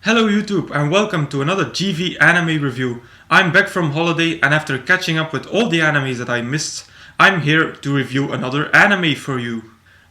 Hello YouTube and welcome to another GV anime review. I'm back from holiday and after catching up with all the animes that I missed, I'm here to review another anime for you.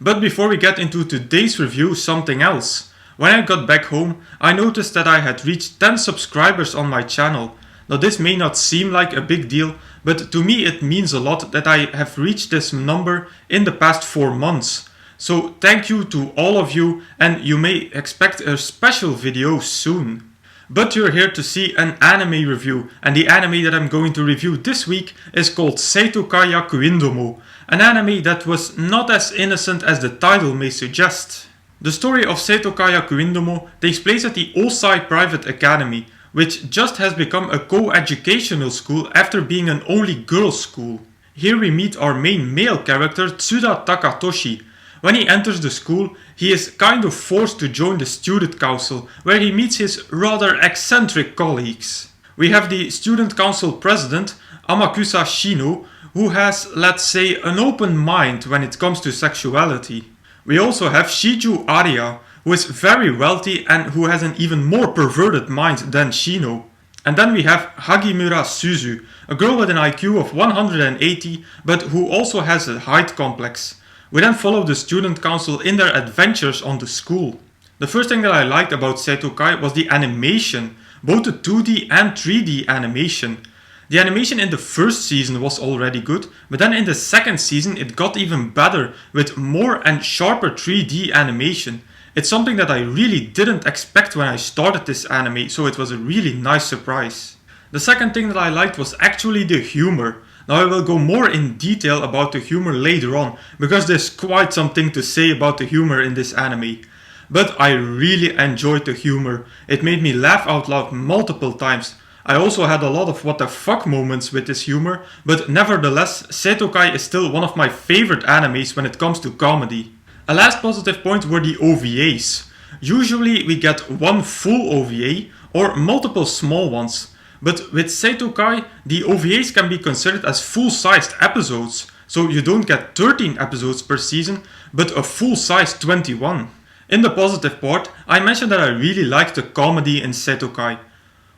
But before we get into today's review, something else. When I got back home, I noticed that I had reached 10 subscribers on my channel. Now this may not seem like a big deal, but to me it means a lot that I have reached this number in the past 4 months. So thank you to all of you and you may expect a special video soon. But you're here to see an anime review and the anime that I'm going to review this week is called Seitokai Yakuindomo, an anime that was not as innocent as the title may suggest. The story of Seitokai Yakuindomo takes place at the Osai Private Academy, which just has become a co-educational school after being an only girls' school. Here we meet our main male character Tsuda Takatoshi. When he enters the school, he is kind of forced to join the student council, where he meets his rather eccentric colleagues. We have the student council president, Amakusa Shino, who has, let's say, an open mind when it comes to sexuality. We also have Shiju Arya, who is very wealthy and who has an even more perverted mind than Shino. And then we have Hagimura Suzu, a girl with an IQ of 180, but who also has a height complex. We then follow the student council in their adventures on the school. The first thing that I liked about Seitokai was the animation, both the 2D and 3D animation. The animation in the first season was already good, but then in the second season it got even better with more and sharper 3D animation. It's something that I really didn't expect when I started this anime, so it was a really nice surprise. The second thing that I liked was actually the humor. Now I will go more in detail about the humor later on, because there's quite something to say about the humor in this anime. But I really enjoyed the humor. It made me laugh out loud multiple times. I also had a lot of what the fuck moments with this humor, but nevertheless, Seitokai is still one of my favorite animes when it comes to comedy. A last positive point were the OVAs. Usually we get one full OVA or multiple small ones. But with Seitokai, the OVAs can be considered as full-sized episodes, so you don't get 13 episodes per season, but a full-size 21. In the positive part, I mentioned that I really liked the comedy in Seitokai.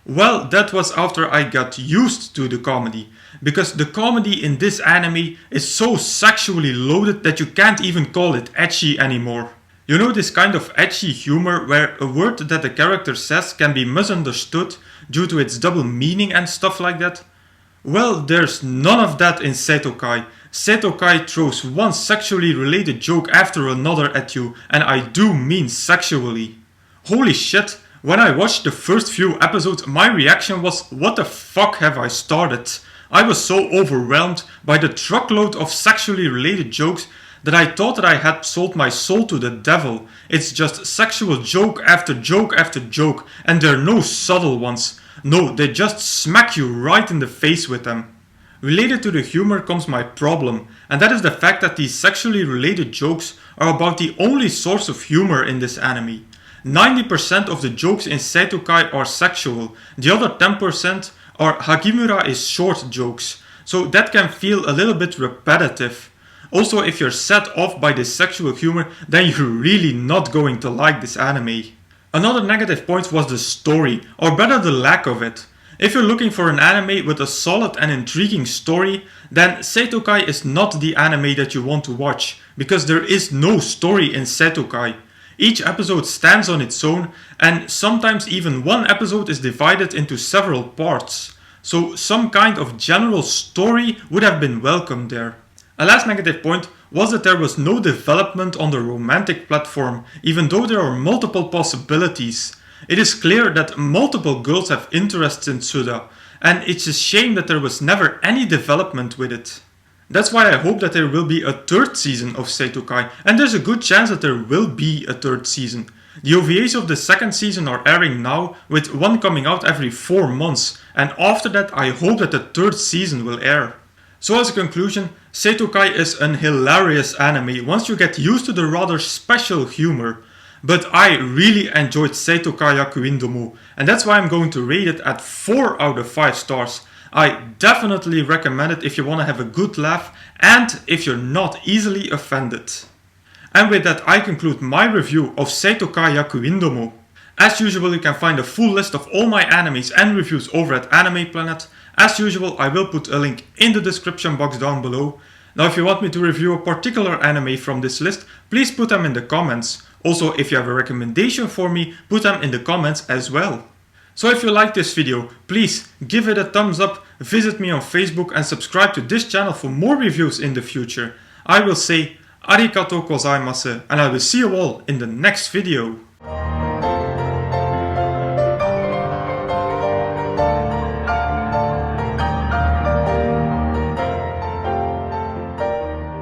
Well, that was after I got used to the comedy, because the comedy in this anime is so sexually loaded that you can't even call it ecchi anymore. You know, this kind of ecchi humor where a word that the character says can be misunderstood due to its double meaning and stuff like that? Well, there's none of that in Seitokai. Seitokai throws one sexually related joke after another at you, and I do mean sexually. Holy shit, when I watched the first few episodes, my reaction was, what the fuck have I started? I was so overwhelmed by the truckload of sexually related jokes that I thought that I had sold my soul to the devil. It's just sexual joke after joke after joke, and there are no subtle ones. No, they just smack you right in the face with them. Related to the humor comes my problem, and that is the fact that these sexually related jokes are about the only source of humor in this anime. 90% of the jokes in Seitokai are sexual, the other 10% are Hagimura is short jokes, so that can feel a little bit repetitive. Also, if you're set off by this sexual humor, then you're really not going to like this anime. Another negative point was the story, or better the lack of it. If you're looking for an anime with a solid and intriguing story, then Seitokai is not the anime that you want to watch, because there is no story in Seitokai. Each episode stands on its own, and sometimes even one episode is divided into several parts. So some kind of general story would have been welcome there. A last negative point was that there was no development on the romantic platform, even though there are multiple possibilities. It is clear that multiple girls have interests in Tsuda, and it's a shame that there was never any development with it. That's why I hope that there will be a third season of Seitokai, and there's a good chance that there will be a third season. The OVAs of the second season are airing now, with one coming out every 4 months, and after that I hope that the third season will air. So as a conclusion, Seitokai is an hilarious anime once you get used to the rather special humor. But I really enjoyed Seitokai Yakuindomo, and that's why I'm going to rate it at 4 out of 5 stars. I definitely recommend it if you want to have a good laugh and if you're not easily offended. And with that I conclude my review of Seitokai Yakuindomo. As usual, you can find a full list of all my animes and reviews over at Anime Planet. As usual, I will put a link in the description box down below. Now if you want me to review a particular anime from this list, please put them in the comments. Also, if you have a recommendation for me, put them in the comments as well. So if you like this video, please give it a thumbs up, visit me on Facebook and subscribe to this channel for more reviews in the future. I will say arigatou gozaimasu and I will see you all in the next video.